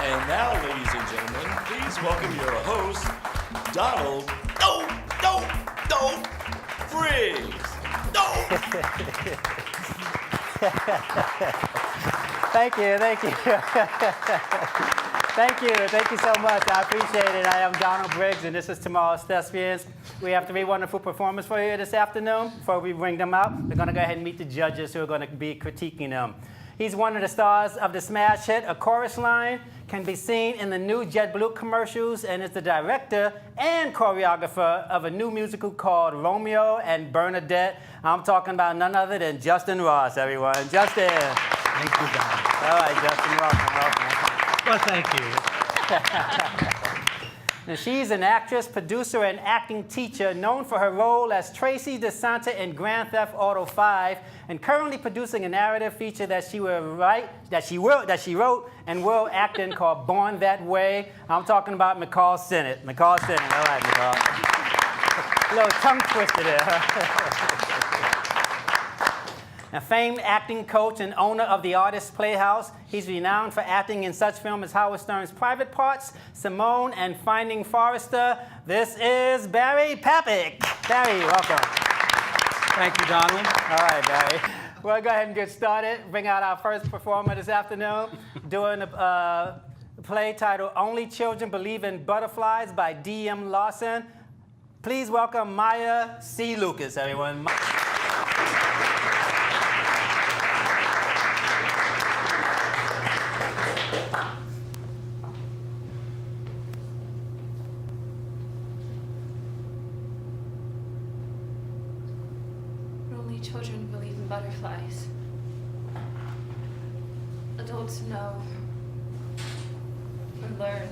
And now, ladies and gentlemen, please welcome your host, Donald, Briggs. Thank you. Thank you so much. I appreciate it. I am Donald Briggs, and this is Tomorrow's Thespians. We have 3 wonderful performers for you this afternoon. Before we bring them out, we're going to go ahead and meet the judges who are going to be critiquing them. He's one of the stars of the smash hit A Chorus Line, can be seen in the new JetBlue commercials, and is the director and choreographer of a new musical called Romeo and Bernadette. I'm talking about none other than Justin Ross, everyone. Justin. Thank you, Don. All right, Justin, welcome. Well, thank you. Now, she's an actress, producer, and acting teacher known for her role as Tracy DeSanta in Grand Theft Auto 5, and currently producing a narrative feature that she wrote and will act in called Born That Way. I'm talking about Michal Sinnott. Michal Sinnott. All right, Michal. A little tongue twister there. A famed acting coach and owner of the Artist Playhouse, he's renowned for acting in such films as Howard Stern's Private Parts, Simone, and Finding Forrester. This is Barry Papick. Barry, welcome. Thank you, Donald. All right, Barry. We'll go ahead and get started. Bring out our first performer this afternoon, doing a play titled Only Children Believe in Butterflies by D.M. Lawson. Please welcome Maya C. Lucas, everyone. Only children believe in butterflies. Adults know or learn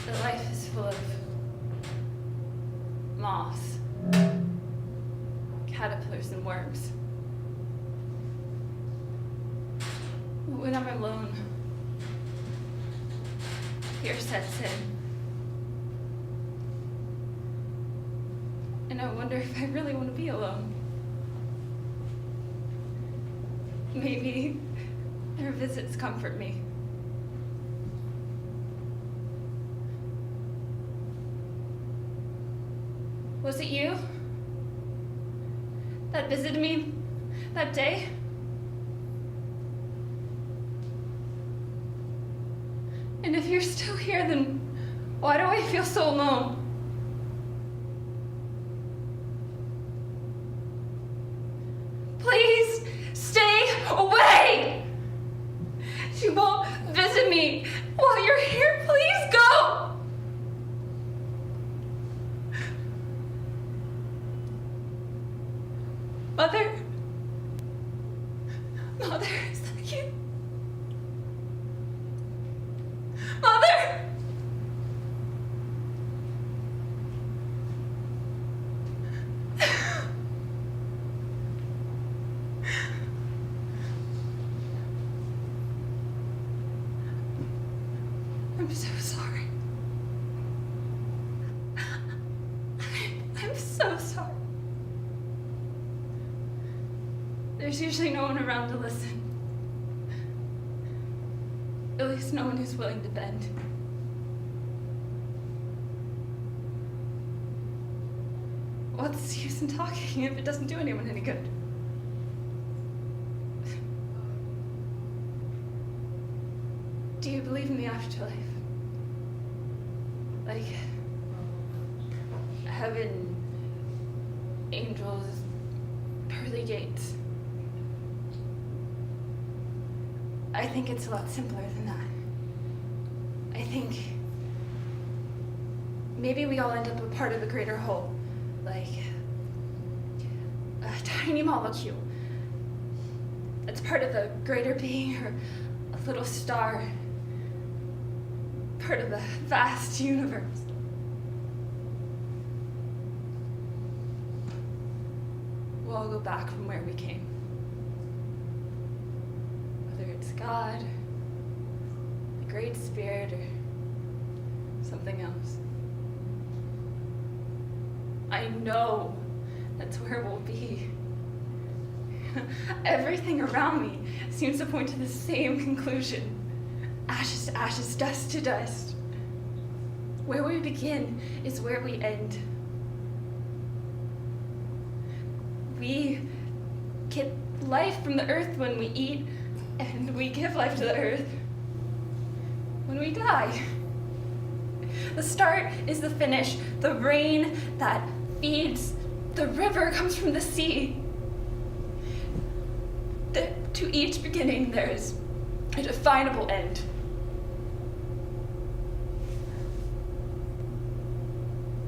that life is full of moths, caterpillars, and worms. When I'm alone, fear sets in. And I wonder if I really want to be alone. Maybe their visits comfort me. Was it you that visited me that day? And if you're still here, then why do I feel so alone? Please stay away! You won't visit me while you're here. Please go! Mother? Mother, is that you? Mother! I'm so sorry. I'm so sorry. There's usually no one around to listen. At least no one who's willing to bend. What's the use in talking if it doesn't do anyone any good? Do you believe in the afterlife? Like heaven, angels, pearly gates? I think it's a lot simpler than that. I think maybe we all end up a part of a greater whole, like a tiny molecule that's part of a greater being or a little star, part of the vast universe. We'll all go back from where we came. Whether it's God, the Great Spirit, or something else. I know that's where we'll be. Everything around me seems to point to the same conclusion. Ashes to ashes, dust to dust. Where we begin is where we end. We get life from the earth when we eat, and we give life to the earth when we die. The start is the finish. The rain that feeds the river comes from the sea. To each beginning, there is a definable end.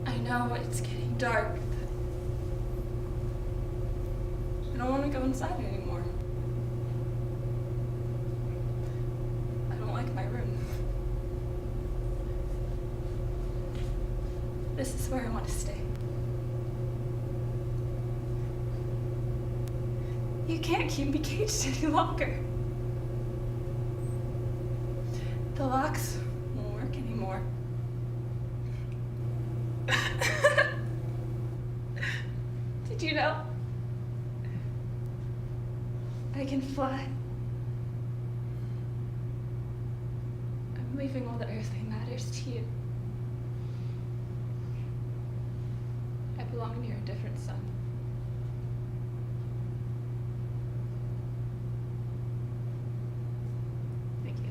I know it's getting dark. I don't want to go inside anymore. I don't like my room. This is where I want to stay. You can't keep me caged any longer. The locks won't work anymore. Did you know? I can fly. I'm leaving all the earthly matters to you. I belong near a different sun. Thank you.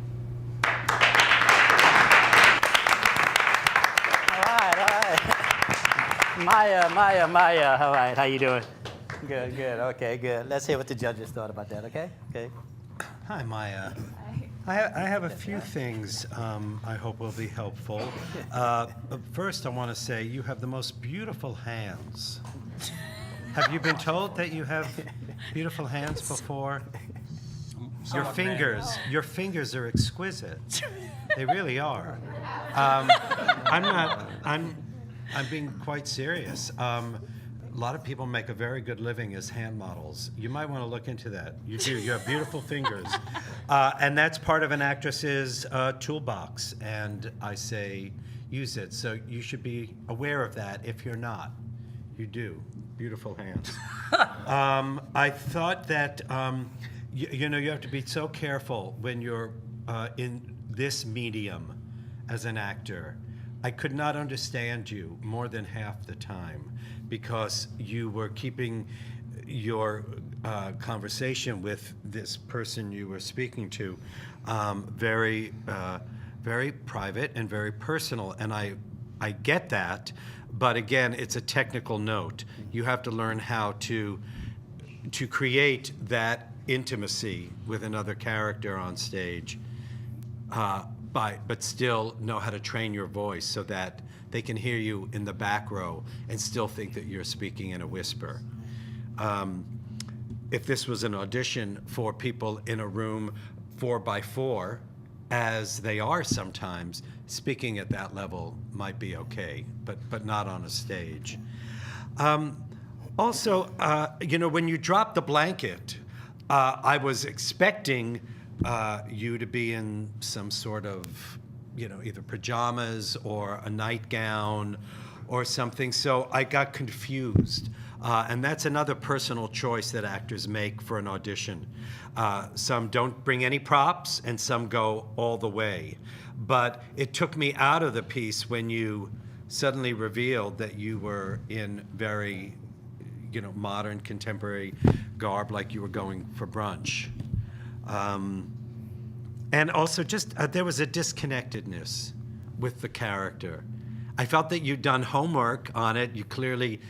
Maya. All right, how you doing? Good. Okay, good. Let's hear what the judges thought about that, okay? Okay. Hi, Maya. Hi. I have a few things I hope will be helpful. First, I want to say you have the most beautiful hands. Have you been told that you have beautiful hands before? Your fingers are exquisite. They really are. I'm being quite serious. A lot of people make a very good living as hand models. You might want to look into that. You do. You have beautiful fingers. And that's part of an actress's toolbox. And I say use it. So you should be aware of that if you're not. You do. Beautiful hands. I thought that, you have to be so careful when you're in this medium as an actor. I could not understand you more than half the time because you were keeping your conversation with this person you were speaking to very private and very personal. And I get that, but again, it's a technical note. You have to learn how to create that intimacy with another character on stage. But still know how to train your voice so that they can hear you in the back row and still think that you're speaking in a whisper. If this was an audition for people in a room 4x4, as they are sometimes, speaking at that level might be okay, but not on a stage. Also, when you drop the blanket, I was expecting you to be in some sort of, either pajamas or a nightgown or something. So I got confused. And that's another personal choice that actors make for an audition. Some don't bring any props and some go all the way. But it took me out of the piece when you suddenly revealed that you were in very, modern, contemporary garb, like you were going for brunch. And also just, there was a disconnectedness with the character. I felt that you'd done homework on it. You clearly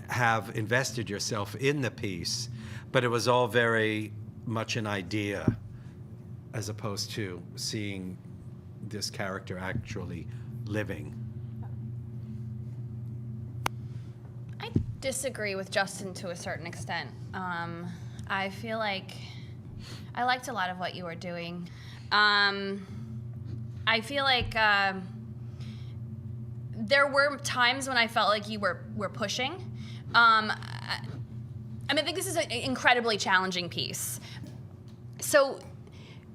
have invested yourself in the piece, but it was all very much an idea as opposed to seeing this character actually living. I disagree with Justin to a certain extent. I feel like I liked a lot of what you were doing. I feel like there were times when I felt like you were pushing. I think this is an incredibly challenging piece. So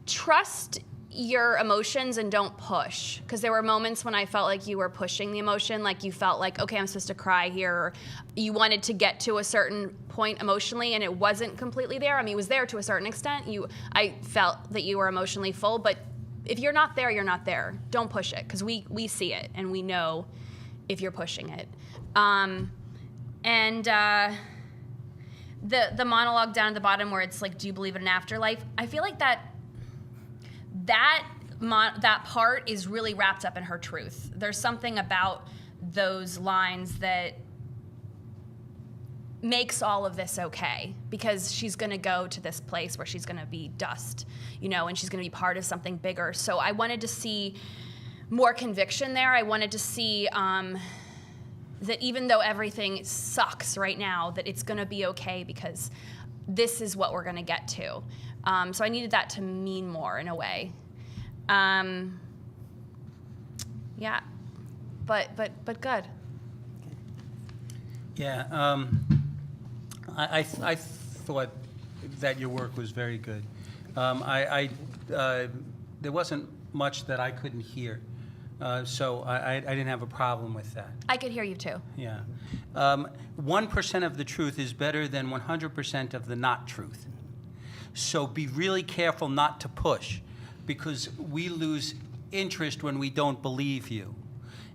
trust your emotions and don't push, because there were moments when I felt like you were pushing the emotion, like you felt like, okay, I'm supposed to cry here, or you wanted to get to a certain point emotionally and it wasn't completely there. I mean, it was there to a certain extent. I felt that you were emotionally full, but if you're not there, you're not there. Don't push it, because we see it and we know if you're pushing it. The monologue down at the bottom where it's like, do you believe in an afterlife? I feel like that part is really wrapped up in her truth. There's something about those lines that makes all of this okay, because she's going to go to this place where she's going to be dust, and she's going to be part of something bigger. So I wanted to see more conviction there. I wanted to see that even though everything sucks right now, that it's going to be okay, because this is what we're going to get to. So I needed that to mean more in a way. Yeah, but good. Yeah, I thought that your work was very good. There wasn't much that I couldn't hear, so I didn't have a problem with that. I could hear you too. Yeah. 1% of the truth is better than 100% of the not truth. So be really careful not to push, because we lose interest when we don't believe you.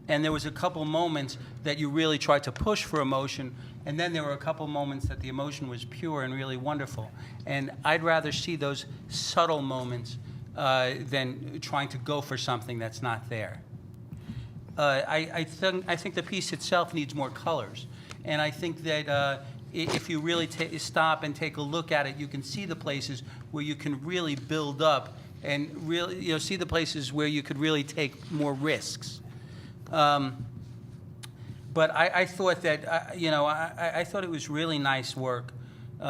And there was a couple moments that you really tried to push for emotion, and then there were a couple moments that the emotion was pure and really wonderful. And I'd rather see those subtle moments than trying to go for something that's not there. I think the piece itself needs more colors. And I think that if you really stop and take a look at it, you can see the places where you can really build up and really see the places where you could really take more risks. But I thought that, I thought it was really nice work.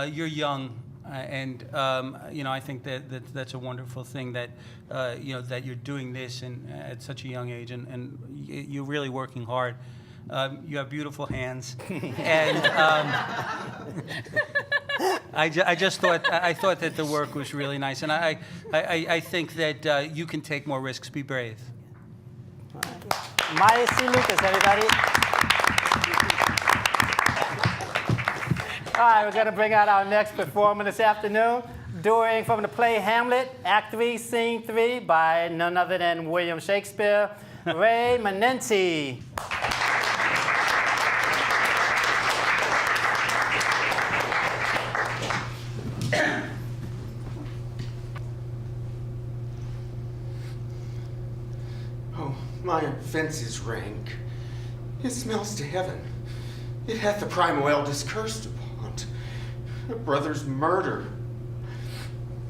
You're young, and I think that's a wonderful thing that, that you're doing this at such a young age, and you're really working hard. You have beautiful hands, and I thought that the work was really nice, and I think that you can take more risks. Be brave. Maya C. Lucas, everybody. All right, we're going to bring out our next performer this afternoon. During from the play Hamlet, Act 3, Scene 3, by none other than William Shakespeare, Ray Mainenti. My offense is rank. It smells to heaven. It hath the primal eldest cursed upon. A brother's murder.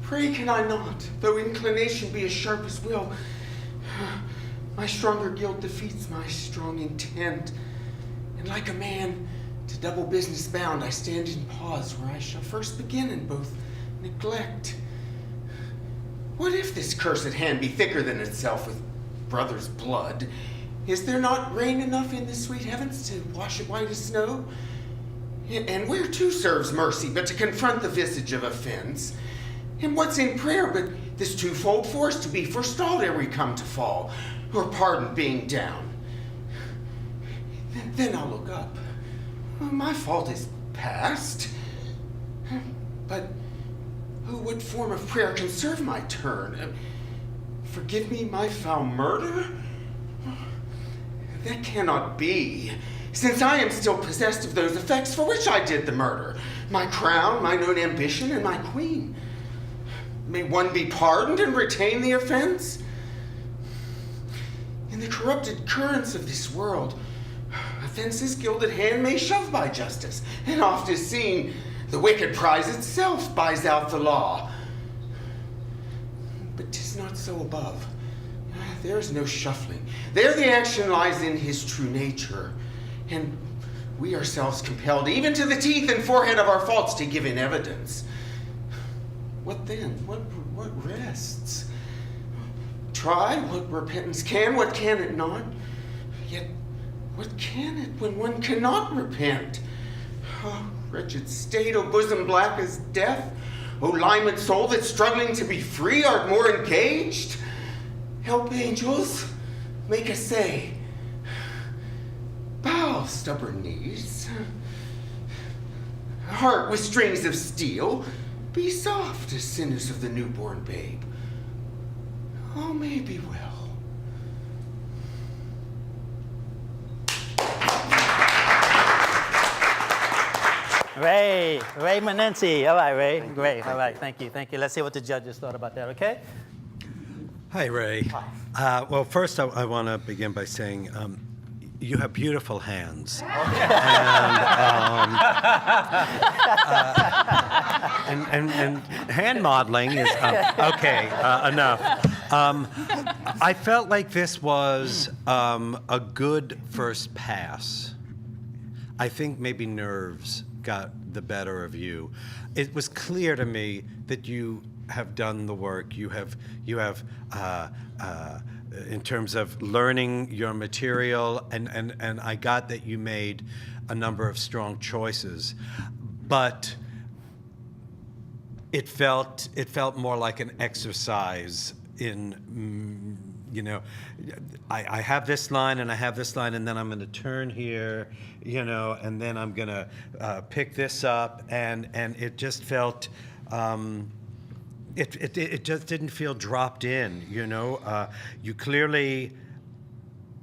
Pray can I not, though inclination be as sharp as will. My stronger guilt defeats my strong intent. And like a man to double business bound, I stand in pause where I shall first begin in both neglect. What if this cursed hand be thicker than itself with brother's blood? Is there not rain enough in the sweet heavens to wash it white as snow? And where too serves mercy but to confront the visage of offense? And what's in prayer but this twofold force to be forestalled ere we come to fall, or pardon being down? Then I'll look up. My fault is past. But what form of prayer can serve my turn? Forgive me my foul murder? That cannot be, since I am still possessed of those effects for which I did the murder. My crown, mine own ambition, and my queen. May one be pardoned and retain the offense? In the corrupted currents of this world, offense's gilded hand may shove by justice, and oft is seen the wicked prize itself buys out the law. But 'tis not so above. There is no shuffling. There the action lies in his true nature, and we ourselves compelled, even to the teeth and forehead of our faults, to give in evidence. What then? What rests? Try what repentance can, what can it not? Yet, what can it when one cannot repent? Oh, wretched state, O bosom black as death! O limed soul that's struggling to be free, art more engaged? Help, angels, make essay. Bow, stubborn knees. Heart with strings of steel, be soft as sinners of the newborn babe. Oh, maybe will. Ray Mainenti. All right, Ray. Great. All right, thank you. Let's see what the judges thought about that, okay? Hi, Ray. Well, first I want to begin by saying you have beautiful hands. And hand modeling is okay. Enough. I felt like this was a good first pass. I think maybe nerves got the better of you. It was clear to me that you have done the work. You have in terms of learning your material, and I got that you made a number of strong choices, but it felt more like an exercise in, I have this line and I have this line, and then I'm going to turn here, and then I'm going to pick this up, and it just felt. It just didn't feel dropped in, You clearly,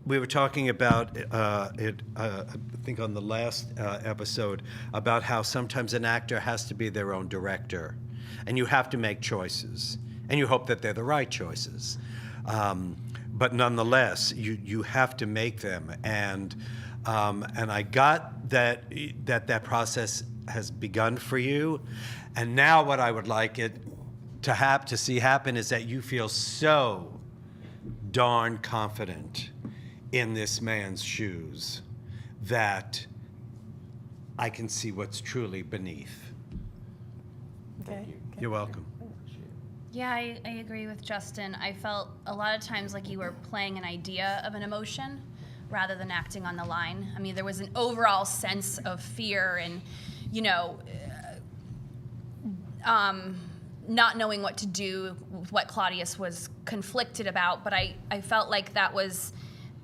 we were talking about it, I think on the last episode, about how sometimes an actor has to be their own director, and you have to make choices, and you hope that they're the right choices. But nonetheless, you have to make them, and I got that process has begun for you, and now what I would like it to see happen is that you feel so darn confident in this man's shoes that I can see what's truly beneath. Okay. You're welcome. Yeah, I agree with Justin. I felt a lot of times like you were playing an idea of an emotion rather than acting on the line. I mean, there was an overall sense of fear and, not knowing what to do with what Claudius was conflicted about, but I felt like that was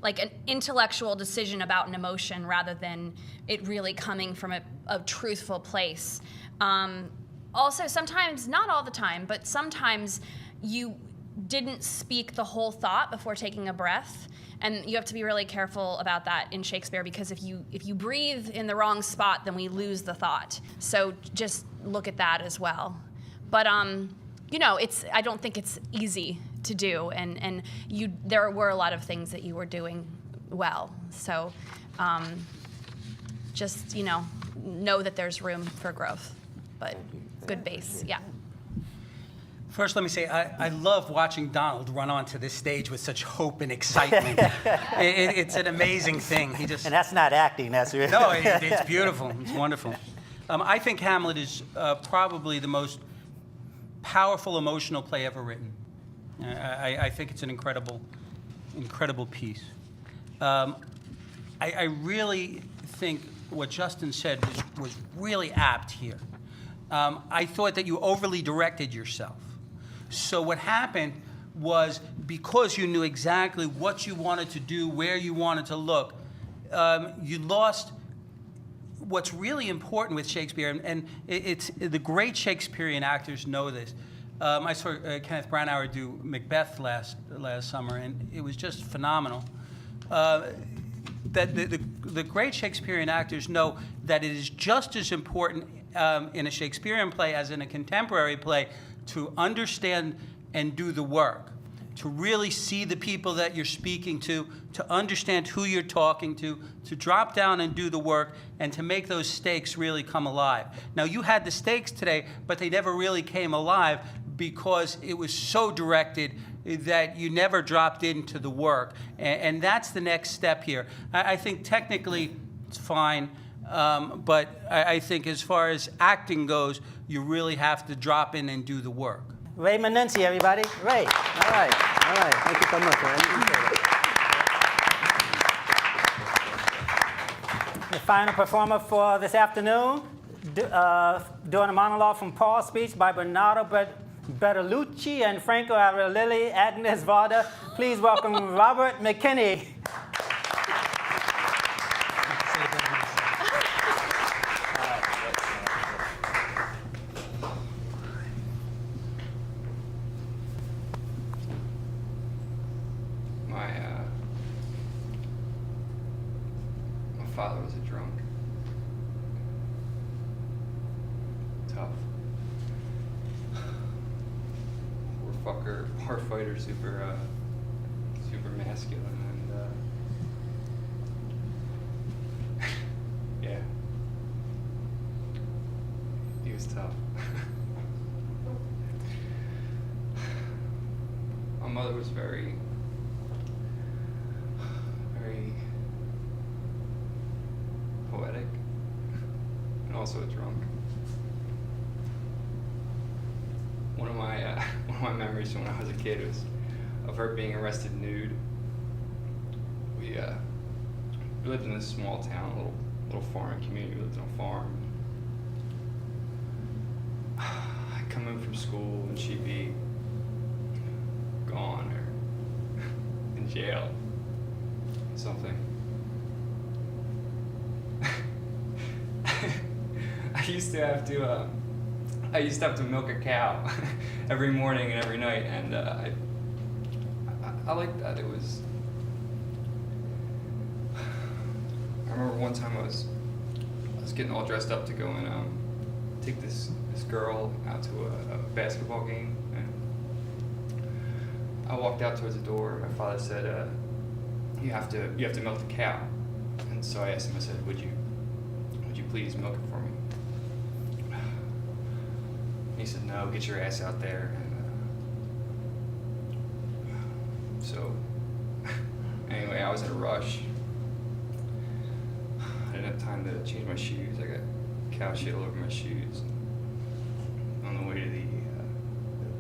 like an intellectual decision about an emotion rather than it really coming from a truthful place. Also, sometimes, not all the time, but sometimes you didn't speak the whole thought before taking a breath, and you have to be really careful about that in Shakespeare, because if you breathe in the wrong spot, then we lose the thought. So just look at that as well. But I don't think it's easy to do, and there were a lot of things that you were doing well. So just know that there's room for growth, but good base, yeah. First, let me say, I love watching Donald run onto this stage with such hope and excitement. It's an amazing thing. And that's not acting, that's really. No, it's beautiful. It's wonderful. I think Hamlet is probably the most powerful emotional play ever written. I think it's an incredible piece. I really think what Justin said was really apt here. I thought that you overly directed yourself. So what happened was, because you knew exactly what you wanted to do, where you wanted to look, you lost what's really important with Shakespeare, and it's the great Shakespearean actors know this. I saw Kenneth Branagh do Macbeth last summer, and it was just phenomenal. That the great Shakespearean actors know that it is just as important in a Shakespearean play as in a contemporary play to understand and do the work, to really see the people that you're speaking to understand who you're talking to drop down and do the work, and to make those stakes really come alive. Now, you had the stakes today, but they never really came alive because it was so directed that you never dropped into the work. And that's the next step here. I think technically it's fine, but I think as far as acting goes, you really have to drop in and do the work. Ray Mainenti, everybody. Ray. All right. Thank you so much, Ray. The final performer for this afternoon, doing a monologue from Paul's speech by Bernardo Bertolucci and Franco Aurelili, Agnes Varda. Please welcome Robert McKinney. tough. Poor fucker, poor fighter, super masculine, and yeah, he was tough. My mother was very poetic, and also a drunk. One of my memories from when I was a kid was of her being arrested nude. We lived in this small town, little farming community. We lived on a farm. I'd come in from school and she'd be gone or in jail, something. I used to have to milk a cow every morning and every night, and I liked that. It was. I remember one time I was getting all dressed up to go and take this girl out to a basketball game, and I walked out towards the door. And my father said, "You have to milk the cow," and so I asked him. I said, "Would you please milk it for me?" He said, "No, get your ass out there." And so, anyway, I was in a rush. I didn't have time to change my shoes. I got cow shit all over my shoes. On the way to the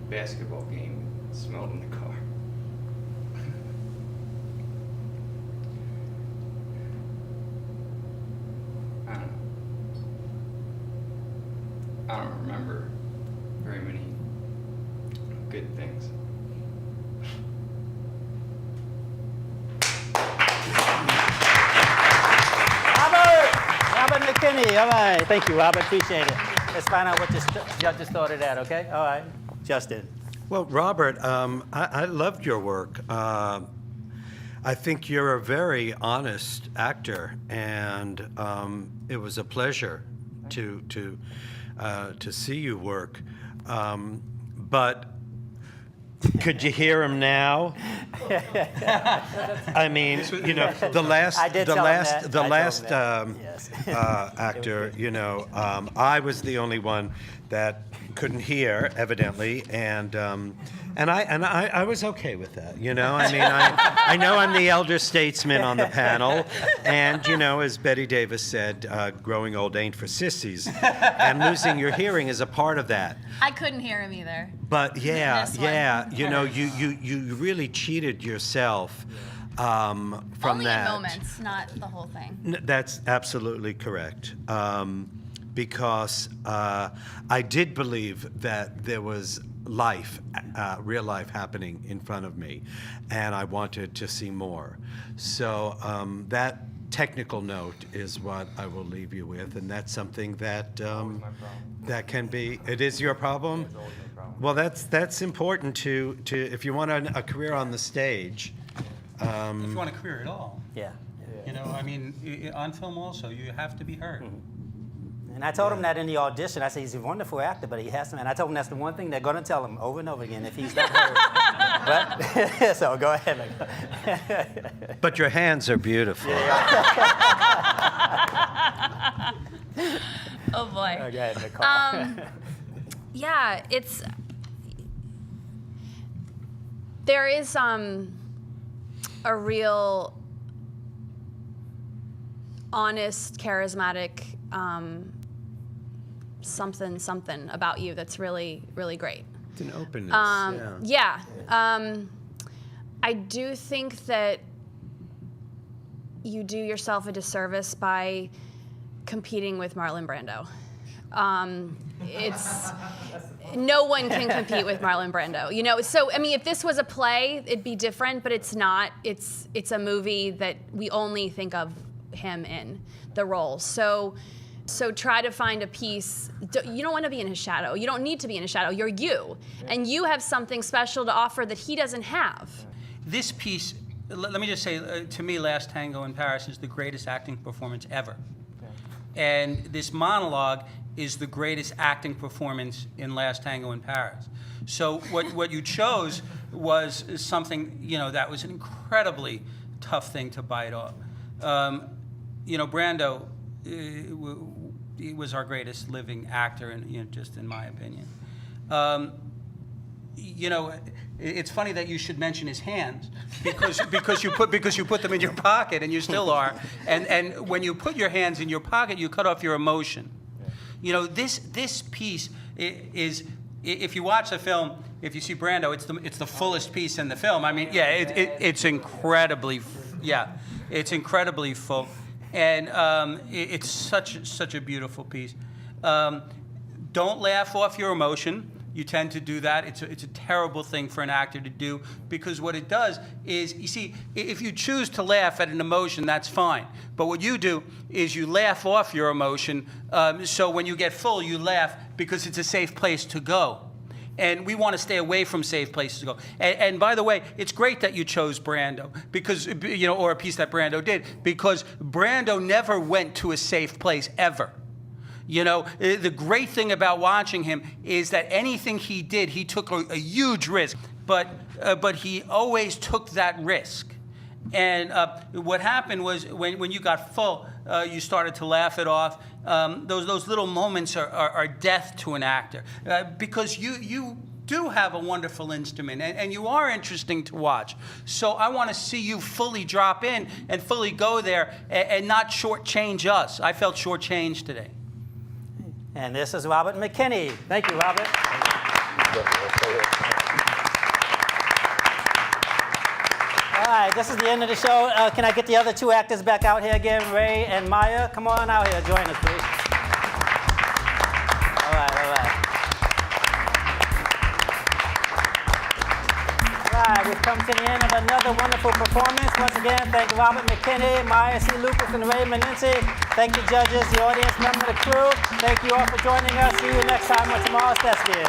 basketball game, it smelled in the car. I don't remember very many good things. Robert McKinney. All right. Thank you, Robert. Appreciate it. Let's find out what the judges thought of that, okay? All right. Justin. Well, Robert, I loved your work. I think you're a very honest actor, and it was a pleasure to see you work. But could you hear him now? I mean, you know, the last actor, you know, I was the only one that couldn't hear, evidently, and I was okay with that, you know. I mean, I know I'm the elder statesman on the panel, and you know, as Betty Davis said, growing old ain't for sissies, and losing your hearing is a part of that. I couldn't hear him either. But yeah, you know, you really cheated yourself from Only that. in moments, not the whole thing. That's absolutely correct. Because I did believe that there was life, real life happening in front of me, and I wanted to see more. So that technical note is what I will leave you with, and that's something that that can be. It is your problem. It's always my problem. Well, that's important to if you want a career on the stage. If you want a career at all. Yeah. You know, I mean, on film also, you have to be heard. And I told him that in the audition. I said, he's a wonderful actor, but he has to. And I told him that's the one thing they're going to tell him over and over again if he's not heard. But, so go ahead. But your hands are beautiful. Oh boy. Okay, Nicole. Yeah, there is a real honest, charismatic something about you that's really, really great. It's an openness. Yeah. I do think that you do yourself a disservice by competing with Marlon Brando. No one can compete with Marlon Brando, you know. So I mean, if this was a play, it'd be different, but it's not. It's a movie that we only think of him in the role. So try to find a piece. You don't want to be in his shadow. You don't need to be in his shadow. You're you, and you have something special to offer that he doesn't have. This piece, let me just say, to me, Last Tango in Paris is the greatest acting performance ever. And this monologue is the greatest acting performance in Last Tango in Paris. So what you chose was something, that was an incredibly tough thing to bite off. Brando, he was our greatest living actor, and just in my opinion. It's funny that you should mention his hands because you put them in your pocket, and you still are. And when you put your hands in your pocket, you cut off your emotion. This piece is, if you watch the film, if you see Brando, it's the fullest piece in the film. I mean, it's incredibly, it's incredibly full, and it's such a beautiful piece. Don't laugh off your emotion. You tend to do that. It's a terrible thing for an actor to do, because what it does is, you see, if you choose to laugh at an emotion, that's fine. But what you do is you laugh off your emotion, so when you get full, you laugh because it's a safe place to go. And we want to stay away from safe places to go. And by the way, it's great that you chose Brando, because, or a piece that Brando did, because Brando never went to a safe place, ever. The great thing about watching him is that anything he did, he took a huge risk, but he always took that risk. And what happened was, when you got full, you started to laugh it off. Those little moments are death to an actor, because you do have a wonderful instrument, and you are interesting to watch. So I want to see you fully drop in and fully go there, and not shortchange us. I felt shortchanged today. And this is Robert McKinney. Thank you, Robert. All right, this is the end of the show. Can I get the other two actors back out here again, Ray and Maya? Come on out here, join us, please. All right. All right, we've come to the end of another wonderful performance. Once again, thank Robert McKinney, Maya C. Lucas, and Ray Mainenti. Thank the judges, the audience member, the crew. Thank you all for joining us. See you next time on Tomorrow's Thespians.